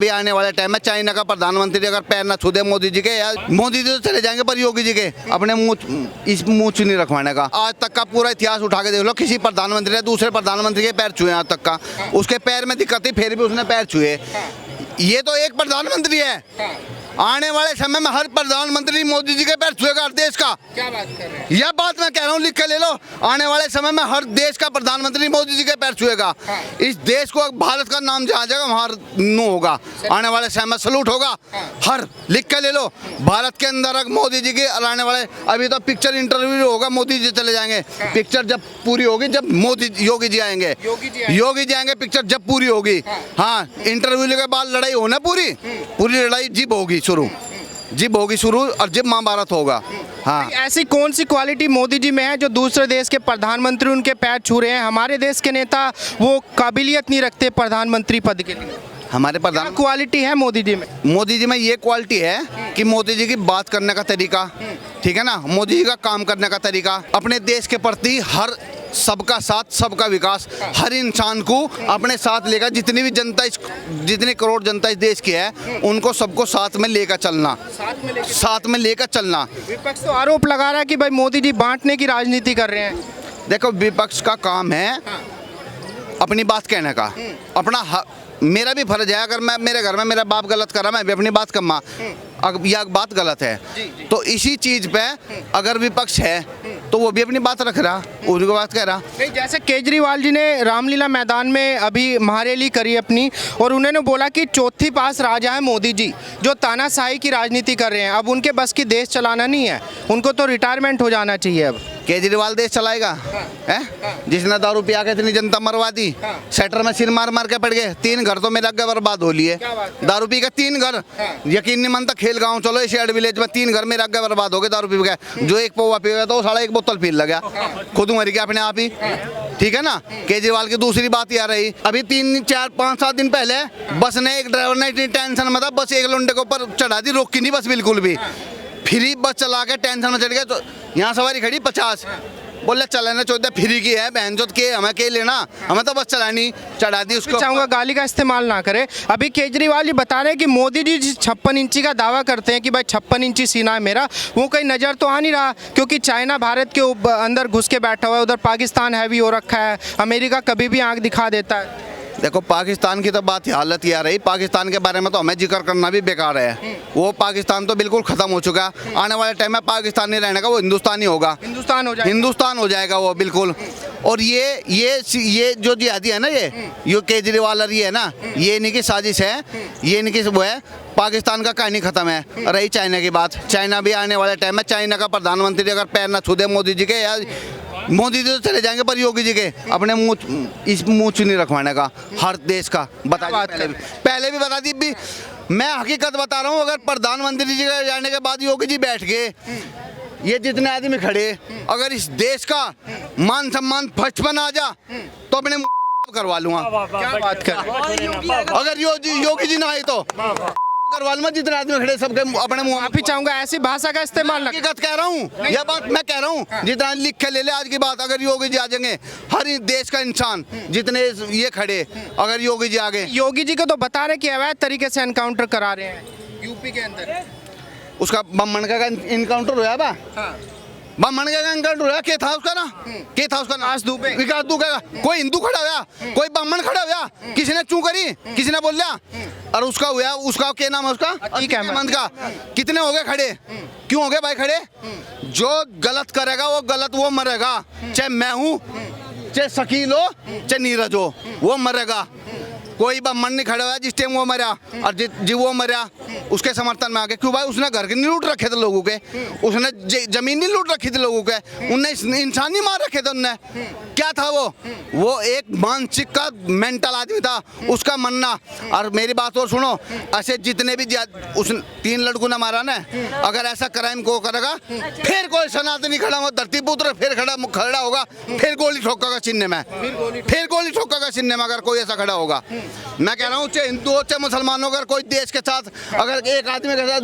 भी आने वाले टाइम में चाइना का प्रधानमंत्री अगर पैर न छू दे मोदी जी के, या मोदी जी तो चले जाएंगे पर योगी जी के अपने मुंह नहीं रखवाने का। आज तक का पूरा इतिहास उठा के देख लो, किसी प्रधानमंत्री ने दूसरे प्रधानमंत्री के पैर छुए आज तक का, उसके पैर में दिक्कत थी फिर भी उसने पैर छुए। ये तो एक प्रधानमंत्री है, आने वाले समय में हर प्रधानमंत्री मोदी जी के पैर छुएगा हर देश का। क्या बात कर रहे हैं? यह बात मैं कह रहा हूँ, लिख के ले लो। आने वाले समय में हर देश का प्रधानमंत्री मोदी जी के पैर छुएगा। इस देश को भारत का नाम जहाँ जाएगा वहाँ नो होगा, आने वाले समय में सलूट होगा हर, लिख के ले लो। भारत के अंदर मोदी जी के आने वाले, अभी तो पिक्चर इंटरव्यू होगा, मोदी जी चले जाएंगे, पिक्चर जब पूरी होगी जब मोदी योगी जी आएंगे, योगी जी आएंगे पिक्चर जब पूरी होगी। हाँ, इंटरव्यू के बाद लड़ाई होना, पूरी लड़ाई जिब होगी शुरू और जिब महाभारत होगा। हाँ, ऐसी कौन सी क्वालिटी मोदी जी में है जो दूसरे देश के प्रधानमंत्री उनके पैर छू रहे हैं? हमारे देश के नेता वो काबिलियत नहीं रखते प्रधानमंत्री पद के लिए। हमारे प्रधान क्वालिटी है मोदी जी में? मोदी जी में ये क्वालिटी है कि मोदी जी की बात करने का तरीका, ठीक है ना, मोदी जी का काम करने का तरीका, अपने देश के प्रति हर सबका साथ सबका विकास, हर इंसान को अपने साथ लेकर, जितनी भी जनता जितने करोड़ जनता इस देश की है उनको सबको साथ में लेकर चलना। विपक्ष तो आरोप लगा रहा है कि भाई मोदी जी बांटने की राजनीति कर रहे हैं। देखो, विपक्ष का काम है अपनी बात कहने का, अपना मेरा भी फर्ज है, अगर मैं मेरे घर में मेरा बाप गलत कर रहा मैं भी अपनी बात कमा, अगर यह बात गलत है तो इसी चीज पे अगर विपक्ष है तो वो भी अपनी बात रख रहा, उनकी बात कह रहा। नहीं, जैसे केजरीवाल जी ने रामलीला मैदान में अभी महारैली करी अपनी, और उन्होंने बोला कि चौथी पास राजा है मोदी जी, जो तानाशाही की राजनीति कर रहे हैं, अब उनके बस की देश चलाना नहीं है, उनको तो रिटायरमेंट हो जाना चाहिए। अब केजरीवाल देश चलाएगा? जिसने दारू पिया के इतनी जनता मरवा दी, सेटर में सिर मार के पड़ गए, 3 घर तो मेरे आगे बर्बाद हो लिए, दारू पी के 3 घर, यकीन नहीं मानता। खेल गाँव चलो, शेड विलेज में 3 घर मेरे आगे बर्बाद हो गए दारू पी के। जो एक पौवा पी गया तो 1.5 बोतल पी लगा, खुद मर गया अपने आप ही, ठीक है ना। केजरीवाल की दूसरी बात यह रही, अभी 3, 4, 5, 7 दिन पहले बस ने एक ड्राइवर ने इतनी टेंशन में था, बस एक लोंडे के ऊपर चढ़ा दी, रोकी नहीं बस बिल्कुल भी, फ्री बस चला के टेंशन में चढ़ गया। तो यहाँ सवारी खड़ी 50, बोले चलाना चौदह फ्री की है, बहन चौथ के हमें के लेना, हमें तो बस चलानी, चढ़ा दी उसको। चाहूँगा गाली का इस्तेमाल ना करे। अभी केजरीवाल जी बता रहे हैं कि मोदी जी 56 इंची का दावा करते हैं कि भाई 56 इंची सीना है मेरा, वो कहीं नज़र तो आ नहीं रहा, क्योंकि चाइना भारत के अंदर घुस के बैठा हुआ है, उधर पाकिस्तान हैवी हो रखा है, अमेरिका कभी भी आंख दिखा देता है। देखो, पाकिस्तान की तो बात हालत ही आ रही, पाकिस्तान के बारे में तो हमें जिक्र करना भी बेकार है। वो पाकिस्तान तो बिल्कुल खत्म हो चुका है, आने वाले टाइम में पाकिस्तान नहीं रहने का, वो हिंदुस्तानी होगा, हिंदुस्तान हो जाएगा वो बिल्कुल। और ये जो जिहादी है ना, ये केजरीवाल और ये है ना, ये इन्हीं की साजिश है, ये इन्हीं की वो है। पाकिस्तान का कहानी खत्म है। रही चाइना की बात, चाइना भी आने वाले टाइम में चाइना का प्रधानमंत्री अगर पैर न छू दे मोदी जी के, या मोदी जी तो चले जाएंगे पर योगी जी के अपने मुंह नहीं रखवाने का हर देश का। पहले भी बता दी भी, मैं हकीकत बता रहा हूँ, अगर प्रधानमंत्री जी के जाने के बाद योगी जी बैठ गए, ये जितने आदमी खड़े, अगर इस देश का मान सम्मान फर्स्ट पर आ जा तो अपने करवा लूंगा। क्या बात कर, अगर योगी जी ना आए तो करवा लूंगा, जितने आदमी खड़े सबके अपने मुंह। आप ही चाहूंगा ऐसी भाषा का इस्तेमाल ना। हकीकत कह रहा हूँ, यह बात मैं कह रहा हूँ, जितना लिख के ले ले आज की बात, अगर योगी जी आ जाएंगे, हर देश का इंसान जितने ये खड़े, अगर योगी जी आ गए, योगी जी को तो बता रहे कि अवैध तरीके से एनकाउंटर करा रहे हैं यूपी के अंदर, उसका बम का इनकाउंटर हुआ बा, बम का इनकाउंटर हुआ, क्या था उसका ना, क्या था उसका विकास दुबे, विकास दुबे का। कोई हिंदू खड़ा हुआ, कोई ब्राह्मण खड़ा हुआ, किसी ने चू करी, किसी ने बोल लिया, और उसका हुआ, उसका क्या नाम है उसका, ठीक है मंद का। कितने हो गए खड़े, क्यों हो गए भाई खड़े? जो गलत करेगा वो गलत वो मरेगा, चाहे मैं हूँ, चाहे शकील हो, चाहे नीरज हो, वो मरेगा। कोई ब्राह्मण नहीं खड़ा हुआ जिस टाइम वो मरा, और जी वो मरा उसके समर्थन में आ गए। क्यों भाई? उसने घर के नहीं लूट रखे थे लोगों के, उसने जमीन नहीं लूट रखी थी लोगों के, उनने इंसान नहीं मार रखे थे। उनने क्या था वो एक मानसिक का मेंटल आदमी था, उसका मानना। और मेरी बात और सुनो, ऐसे जितने भी उस 3 लड़कों ने मारा ना, अगर ऐसा क्राइम को करेगा, फिर कोई सनातनी खड़ा होगा, धरती पुत्र फिर खड़ा होगा, फिर गोली ठोकेगा सीने में, फिर गोली ठोकेगा सीने में, अगर कोई ऐसा खड़ा होगा। मैं कह रहा हूँ, चाहे हिंदू हो चाहे मुसलमान हो, अगर कोई देश के साथ, अगर एक आदमी के साथ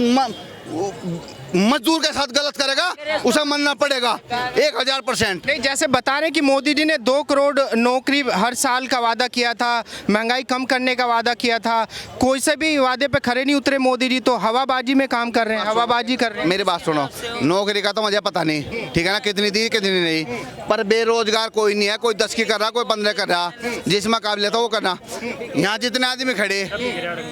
मजदूर के साथ गलत करेगा उसे मानना पड़ेगा 1000%। नहीं, जैसे बता रहे कि मोदी जी ने 2 करोड़ नौकरी हर साल का वादा किया था, महंगाई कम करने का वादा किया था, कोई से भी वादे पे खरे नहीं उतरे मोदी जी, तो हवाबाजी में काम कर रहे हैं, हवाबाजी कर रहे हैं। मेरी बात सुनो, नौकरी का तो मुझे पता नहीं, ठीक है ना, कितनी दी कितनी नहीं, पर बेरोजगार कोई नहीं है, कोई 10 की कर रहा, कोई 15 कर रहा, जिसमें काबिलियत है वो करना। यहाँ जितने आदमी खड़े,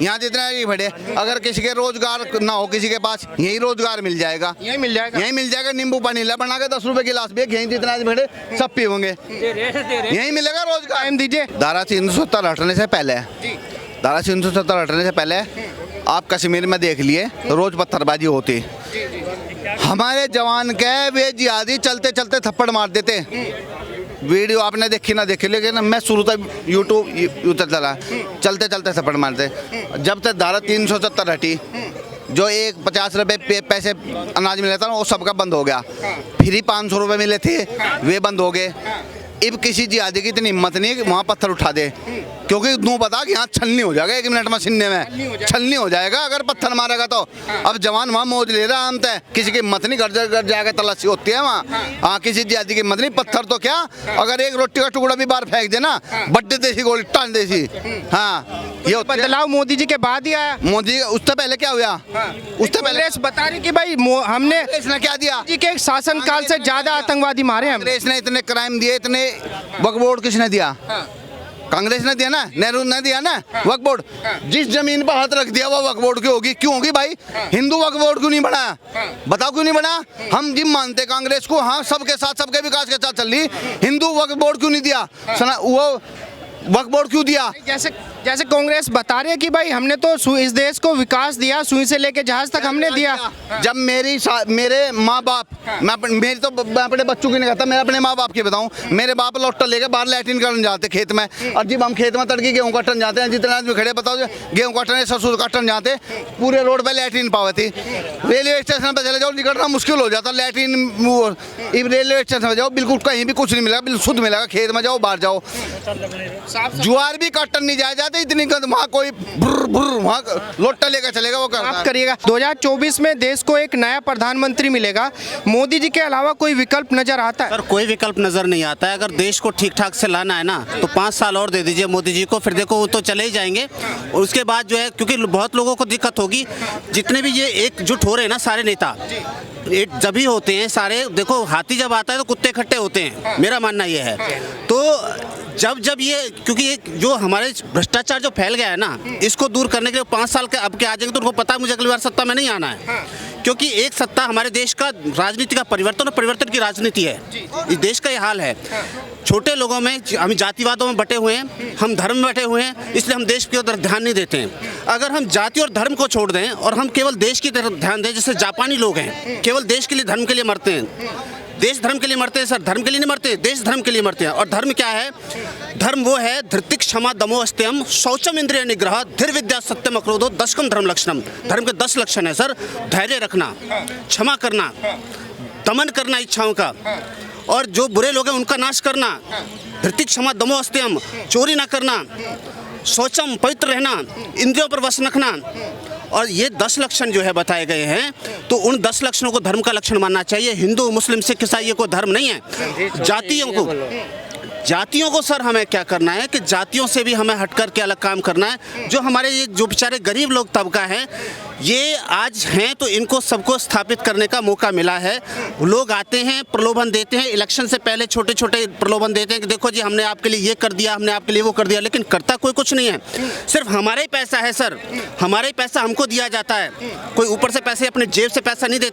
यहाँ जितने आदमी खड़े, अगर किसी के रोजगार ना हो, किसी के पास यही रोजगार मिल जाएगा, यही मिल जाएगा, यही मिल जाएगा। नींबू पानी ला बना के 10 रुपए गिलास भी यही जितना आदमी खड़े सब पीओगे, यही मिलेगा रोजगार। टाइम दीजिए। धारा 370 हटने से पहले, धारा 370 हटने से पहले आप कश्मीर में देख लिए रोज पत्थरबाजी होती, हमारे जवान के वे जिहादी चलते चलते थप्पड़ मार देते। वीडियो आपने देखी ना देखी, लेकिन मैं शुरू तक यूट्यूब चला, चलते चलते थप्पड़ मारते। जब तक धारा 370 हटी, जो एक 50 रुपए पैसे अनाज मिला था ना वो सबका बंद हो गया, फ्री 500 रुपए मिले थे वे बंद हो गए। अब किसी जिहादी की इतनी हिम्मत नहीं है कि वहाँ पत्थर उठा दे, क्योंकि तू बता कि यहाँ छलनी हो जाएगा 1 मिनट में, सीने में छलनी हो जाएगा अगर पत्थर मारेगा तो। अब जवान वहाँ मौज ले रहा है, तय किसी की हिम्मत नहीं, घर जाकर तलाशी होती है वहाँ। हाँ, किसी जिहादी की हिम्मत नहीं, पत्थर तो क्या, अगर एक रोटी का टुकड़ा भी बाहर फेंक देना, बड्डे देसी गोली टान देसी। हाँ, ये बदलाव मोदी जी के बाद ही आया। मोदी उससे पहले क्या हुआ, उससे पहले कांग्रेस बता रही कि भाई हमने इसने क्या दिया, जी के शासन काल से ज्यादा आतंकवादी मारे हम। कांग्रेस ने इतने क्राइम दिए, इतने वक्फ बोर्ड किसने दिया, कांग्रेस ने दिया ना, नेहरू ने दिया ना वक्फ बोर्ड। जिस जमीन पर हाथ रख दिया वो वक्फ बोर्ड की होगी, क्यों होगी भाई, हिंदू वक्फ बोर्ड क्यों नहीं बना, बताओ क्यों नहीं बना। हम जिम मानते कांग्रेस को, हाँ सबके साथ सबके विकास के साथ चल रही, हिंदू वक्फ बोर्ड क्यों नहीं दिया, वो वक्फ बोर्ड क्यों दिया। जैसे कांग्रेस बता रही है कि भाई हमने तो इस देश को विकास दिया, सुई से लेके जहाज तक हमने दिया। जब मेरे माँ बाप, मैं अपने बच्चों की नहीं कहता, मैं अपने माँ बाप की बताऊं, मेरे बाप लोटा लेके बाहर लैट्रिन करने जाते खेत में, और जब हम खेत में तड़के गेहूँ काटन जाते हैं, जितने आदमी खड़े बताओ गेहूँ काटने सरसों काटन जाते, पूरे रोड पे लैट्रिन पावे थी। रेलवे स्टेशन पर चले जाओ, निकलना मुश्किल हो जाता लैट्रिन, रेलवे स्टेशन पर जाओ बिल्कुल कहीं भी कुछ नहीं मिलेगा, बिल्कुल शुद्ध मिलेगा, खेत में जाओ बाहर जाओ, जुआर भी काटन नहीं जाया जाते, इतनी गंद, वहाँ कोई वहाँ लोटा लेकर चलेगा वो आप करिएगा। 2024 में देश को एक नया प्रधानमंत्री मिलेगा, मोदी जी के अलावा कोई विकल्प नजर आता है? सर कोई विकल्प नजर नहीं आता है। अगर देश को ठीक ठाक से लाना है ना तो 5 साल और दे दीजिए मोदी जी को, फिर देखो वो तो चले ही जाएंगे। और उसके बाद जो है, क्योंकि बहुत लोगों को दिक्कत होगी, जितने भी ये एकजुट हो रहे हैं ना सारे नेता, एक जब ही होते हैं सारे, देखो हाथी जब आता है तो कुत्ते इकट्ठे होते हैं, मेरा मानना ये है। तो जब ये, क्योंकि ये जो हमारे भ्रष्टाचार जो फैल गया है ना, इसको दूर करने के लिए 5 साल के अब के आ जाएंगे तो उनको पता है मुझे अगली बार सत्ता में नहीं आना है, क्योंकि एक सत्ता हमारे देश का राजनीति का परिवर्तन और परिवर्तन की राजनीति है। इस देश का ये हाल है, छोटे लोगों में हम जातिवादों में बटे हुए हैं, हम धर्म में बटे हुए हैं, इसलिए हम देश की तरफ ध्यान नहीं देते हैं। अगर हम जाति और धर्म को छोड़ दें और हम केवल देश की तरफ ध्यान दें, जैसे जापानी लोग हैं, केवल देश के लिए धर्म के लिए मरते हैं, देश धर्म के लिए मरते हैं सर, धर्म के लिए नहीं मरते, देश धर्म के लिए मरते हैं। और धर्म क्या है, धर्म वो है धृतिक क्षमा दमो अस्त्यम शौचम इंद्रिय निग्रह धीर विद्या सत्यम अक्रोधो दशकम धर्म लक्षणम। धर्म के 10 लक्षण है सर, धैर्य रखना, क्षमा करना, दमन करना इच्छाओं का, और जो बुरे लोग हैं उनका नाश करना, धृतिक क्षमा दमो अस्त्यम, चोरी ना करना, शौचम पवित्र रहना, इंद्रियों पर वश रखना। और ये 10 लक्षण जो है बताए गए हैं, तो उन 10 लक्षणों को धर्म का लक्षण मानना चाहिए। हिंदू मुस्लिम सिख ईसाई ये कोई धर्म नहीं है। जातियों को सर हमें क्या करना है कि जातियों से भी हमें हटकर के अलग काम करना है। जो हमारे ये जो बेचारे गरीब लोग तबका है, ये आज हैं तो इनको सबको स्थापित करने का मौका मिला है। लोग आते हैं, प्रलोभन देते हैं, इलेक्शन से पहले छोटे छोटे प्रलोभन देते हैं कि देखो जी हमने आपके लिए ये कर दिया, हमने आपके लिए वो कर दिया, लेकिन करता कोई कुछ नहीं है। सिर्फ हमारा ही पैसा है सर, हमारा ही पैसा हमको दिया जाता है, कोई ऊपर से पैसे अपने जेब से पैसा नहीं देता।